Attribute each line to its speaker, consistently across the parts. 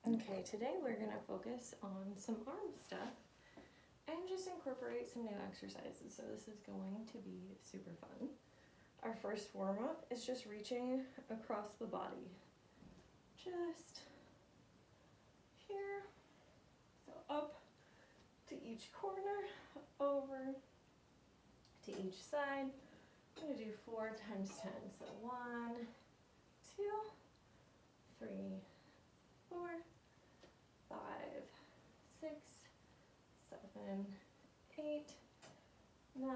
Speaker 1: Okay, today we're going to focus on some arm stuff and just incorporate some new exercises. So this is going to be super fun. Our first warm-up is just reaching across the body. Just here, so up to each corner, over to each side. I'm going to do 4 times 10. So 1, 2, 3, 4, 5, 6, 7, 8, 9,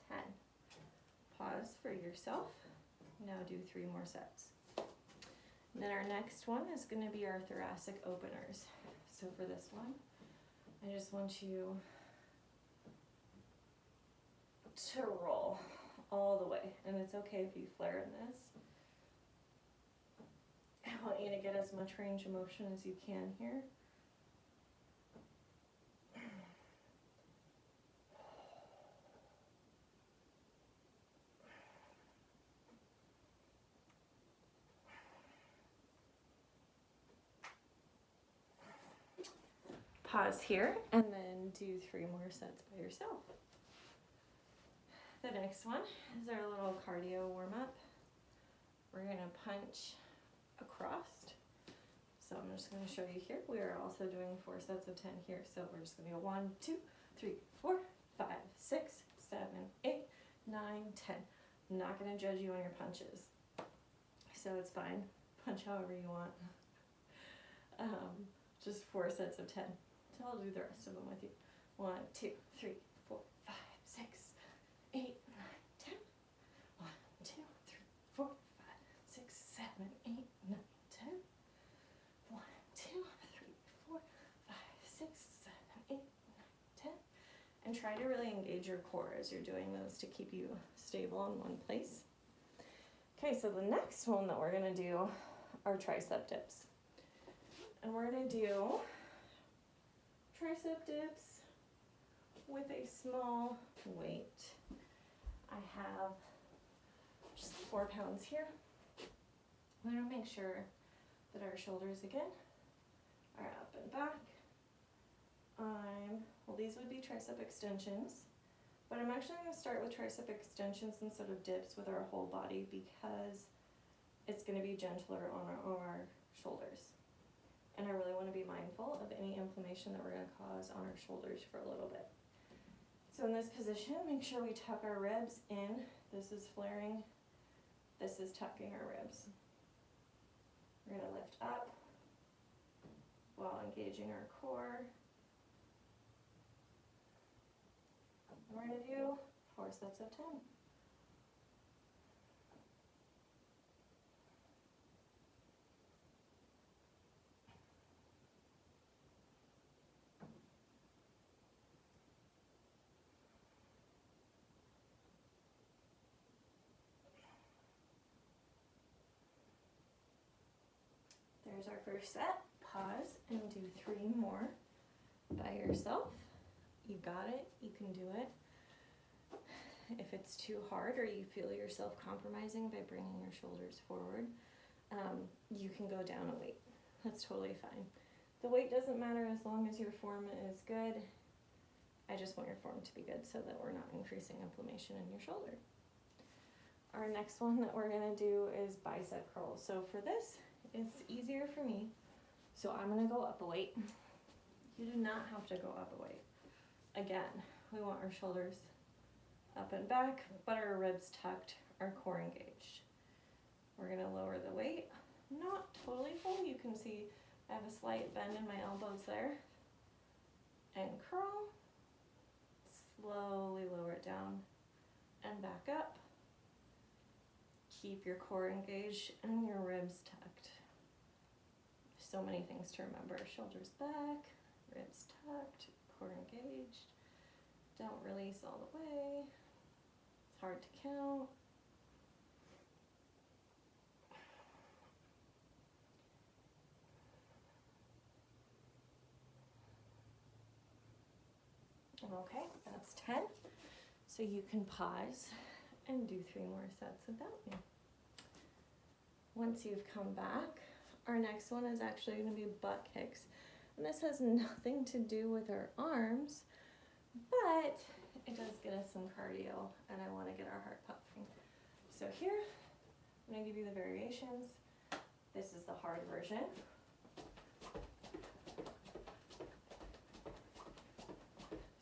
Speaker 1: 10. Pause for yourself. Now do 3 more sets. And then our next one is going to be our thoracic openers. So for this one, I just want you to roll all the way. And it's okay if you flare in this. I want you to get as much range of motion as you can here. Pause here and then do 3 more sets by yourself. The next one is our little cardio warm-up. We're going to punch across. So I'm just going to show you here. We are also doing 4 sets of 10 here. So we're just going to go 1, 2, 3, 4, 5, 6, 7, 8, 9, 10. I'm not going to judge you on your punches. So it's fine. Punch however you want. Just 4 sets of 10. So I'll do the rest of them with you. 1, 2, 3, 4, 5, 6, 8, 9, 10. 1, 2, 3, 4, 5, 6, 7, 8, 9, 10. 1, 2, 3, 4, 5, 6, 7, 8, 9, 10. And try to really engage your core as you're doing those to keep you stable in one place. Okay, so the next one that we're going to do are tricep dips. And we're going to do tricep dips with a small weight. I have just 4 pounds here. We're going to make sure that our shoulders again are up and back. Well, these would be tricep extensions, but I'm actually going to start with tricep extensions instead of dips with our whole body because it's going to be gentler on our shoulders. And I really want to be mindful of any inflammation that we're going to cause on our shoulders for a little bit. So in this position, make sure we tuck our ribs in. This is flaring. This is tucking our ribs. We're going to lift up while engaging our core. And we're going to do 4 sets of 10. There's our first set. Pause and do 3 more by yourself. You got it. You can do it. If it's too hard or you feel yourself compromising by bringing your shoulders forward, you can go down a weight. That's totally fine. The weight doesn't matter as long as your form is good. I just want your form to be good so that we're not increasing inflammation in your shoulder. Our next one that we're going to do is bicep curls. So for this, it's easier for me. So I'm going to go up a weight. You do not have to go up a weight. Again, we want our shoulders up and back, but our ribs tucked, our core engaged. We're going to lower the weight. Not totally full. You can see I have a slight bend in my elbows there. And curl. Slowly lower it down and back up. Keep your core engaged and your ribs tucked. So many things to remember. Shoulders back, ribs tucked, core engaged. Don't release all the way. It's hard to count. Okay, that's 10. So you can pause and do 3 more sets without me. Once you've come back, Our next one is actually going to be butt kicks. And this has nothing to do with our arms, but it does get us some cardio, and I want to get our heart pumping. So here, I'm going to give you the variations. This is the hard version.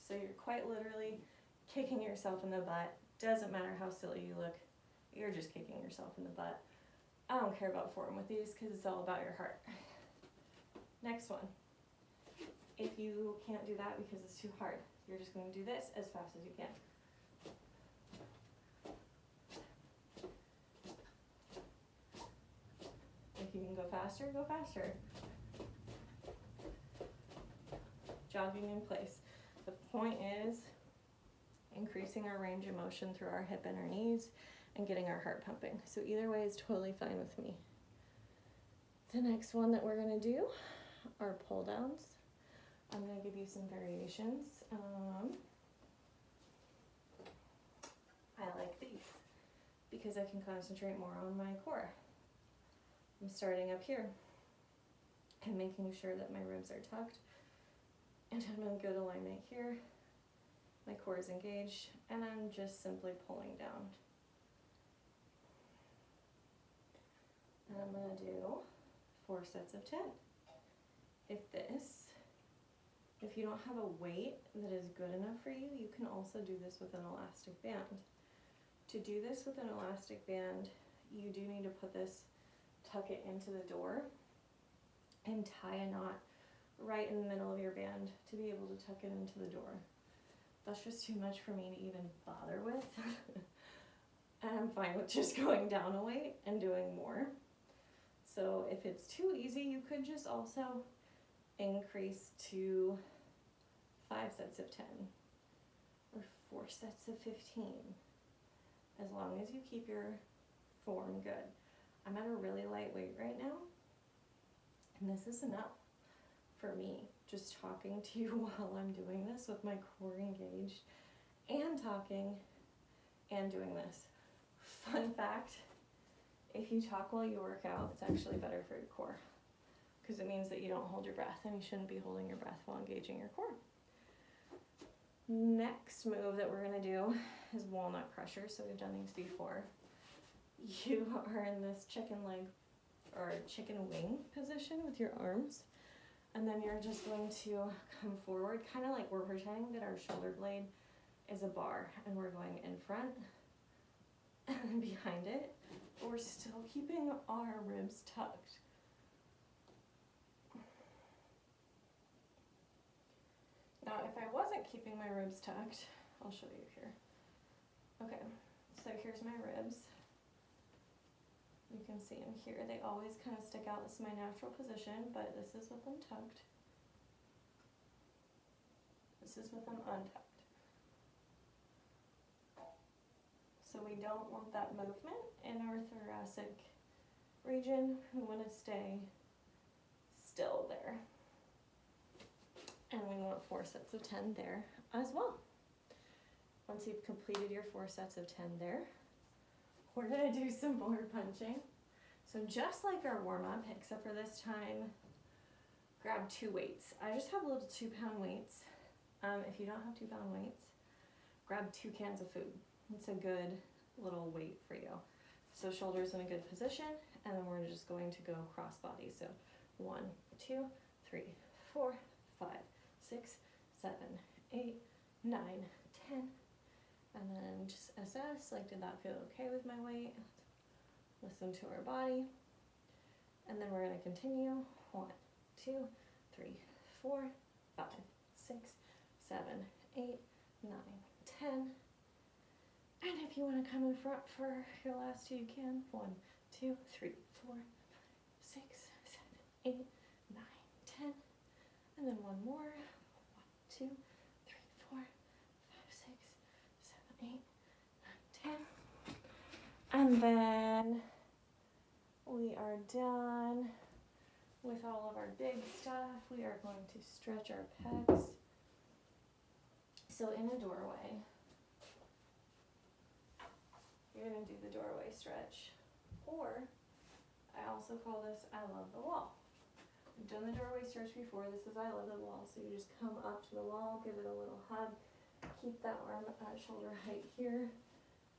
Speaker 1: So you're quite literally kicking yourself in the butt. Doesn't matter how silly you look, you're just kicking yourself in the butt. I don't care about form with these because it's all about your heart. Next one. If you can't do that because it's too hard, you're just going to do this as fast as you can. If you can go faster, go faster. Jogging in place. The point is increasing our range of motion through our hip and our knees and getting our heart pumping. So either way is totally fine with me. The next one that we're going to do are pull downs. I'm going to give you some variations. I like these because I can concentrate more on my core. I'm starting up here and making sure that my ribs are tucked, and I'm in good alignment here. My core is engaged, and I'm just simply pulling down. And I'm going to do 4 sets of 10. If you don't have a weight that is good enough for you, you can also do this with an elastic band. To do this with an elastic band, you do need to tuck it into the door and tie a knot right in the middle of your band to be able to tuck it into the door. That's just too much for me to even bother with. And I'm fine with just going down a weight and doing more. So if it's too easy, you could just also increase to 5 sets of 10 or 4 sets of 15, as long as you keep your form good. I'm at a really light weight right now, and this is enough for me, just talking to you while I'm doing this with my core engaged and talking and doing this. Fun fact, if you talk while you work out, it's actually better for your core because it means that you don't hold your breath, and you shouldn't be holding your breath while engaging your core. Next move that we're going to do is Walnut Crusher. So we've done these before. You are in this chicken leg or chicken wing position with your arms, and then you're just going to come forward, kind of like we're pretending that our shoulder blade is a bar, and we're going in front and behind it, but we're still keeping our ribs tucked. Now, if I wasn't keeping my ribs tucked, I'll show you here. Okay, so here's my ribs. You can see them here. They always kind of stick out. This is my natural position, but this is with them tucked. This is with them untucked. So we don't want that movement in our thoracic region. We want to stay still there. And we want 4 sets of 10 there as well. Once you've completed your 4 sets of 10 there, we're going to do some more punching. So just like our warm-up, except for this time, grab 2 weights. I just have little 2-pound weights. If you don't have 2-pound weights, grab 2 cans of food. It's a good little weight for you. So shoulders in a good position, and then we're just going to go cross body. So 1, 2, 3, 4, 5, 6, 7, 8, 9, 10, and then just assess, like, did that feel okay with my weight? Listen to our body, and then we're going to continue. 1, 2, 3, 4, 5, 6, 7, 8, 9, 10, and if you want to come in front for your last 2, you can. 1, 2, 3, 4, 6, 7, 8, 9, 10, and then one more. 1, 2, 3, 4, 5, 6, 7, 8, 9, 10. And then we are done with all of our big stuff. We are going to stretch our pecs. So in a doorway, you're going to do the doorway stretch, or I also call this I love the wall. We've done the doorway stretch before. This is I love the wall. So you just come up to the wall, give it a little hug, keep that arm at shoulder height here,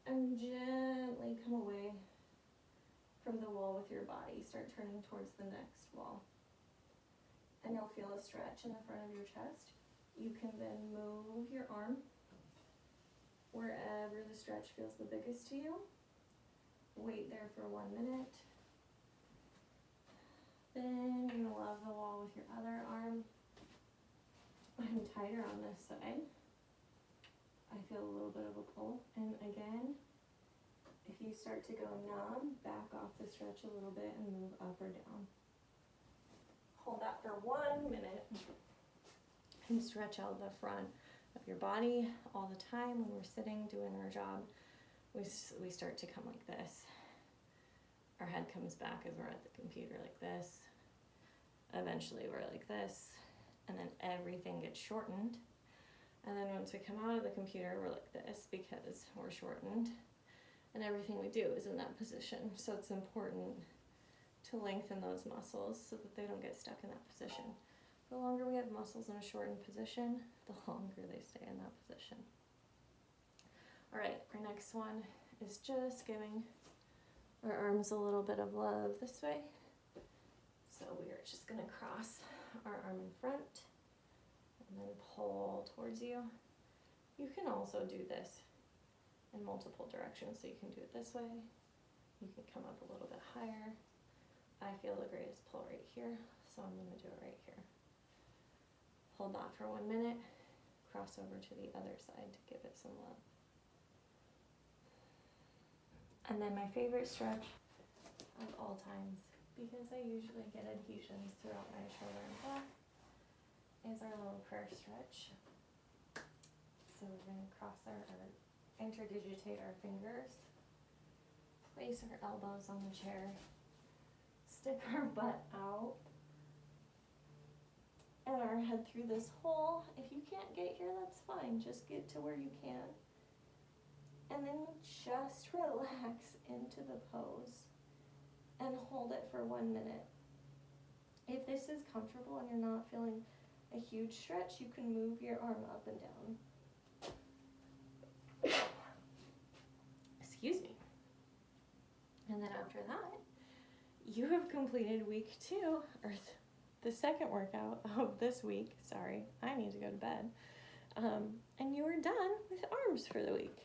Speaker 1: and gently come away from the wall with your body. Start turning towards the next wall. And you'll feel a stretch in the front of your chest. You can then move your arm wherever the stretch feels the biggest to you. Wait there for 1 minute. Then you're gonna love the wall with your other arm. I'm tighter on this side. I feel a little bit of a pull. And again, if you start to go numb, back off the stretch a little bit and move up or down. Hold that for 1 minute. And stretch out the front of your body all the time. When we're sitting doing our job, we start to come like this. Our head comes back as we're at the computer like this. Eventually we're like this, and then everything gets shortened. And then once we come out of the computer, we're like this because we're shortened. And everything we do is in that position. So it's important to lengthen those muscles so that they don't get stuck in that position. The longer we have muscles in a shortened position, the longer they stay in that position. All right, our next one is just giving our arms a little bit of love this way. So we are just gonna cross our arm in front and then pull towards you. You can also do this in multiple directions. So you can do it this way. You can come up a little bit higher. I feel the greatest pull right here, so I'm gonna do it right here. Hold that for 1 minute. Cross over to the other side to give it some love. And then my favorite stretch of all times, because I usually get adhesions throughout my shoulder and back, is our little prayer stretch. So we're going to cross interdigitate our fingers, place our elbows on the chair, stick our butt out, and our head through this hole. If you can't get here, that's fine. Just get to where you can. And then just relax into the pose and hold it for 1 minute. If this is comfortable and you're not feeling a huge stretch, you can move your arm up and down. Excuse me. And then after that, you have completed week 2, or the second workout of this week. Sorry, I need to go to bed. And you are done with arms for the week.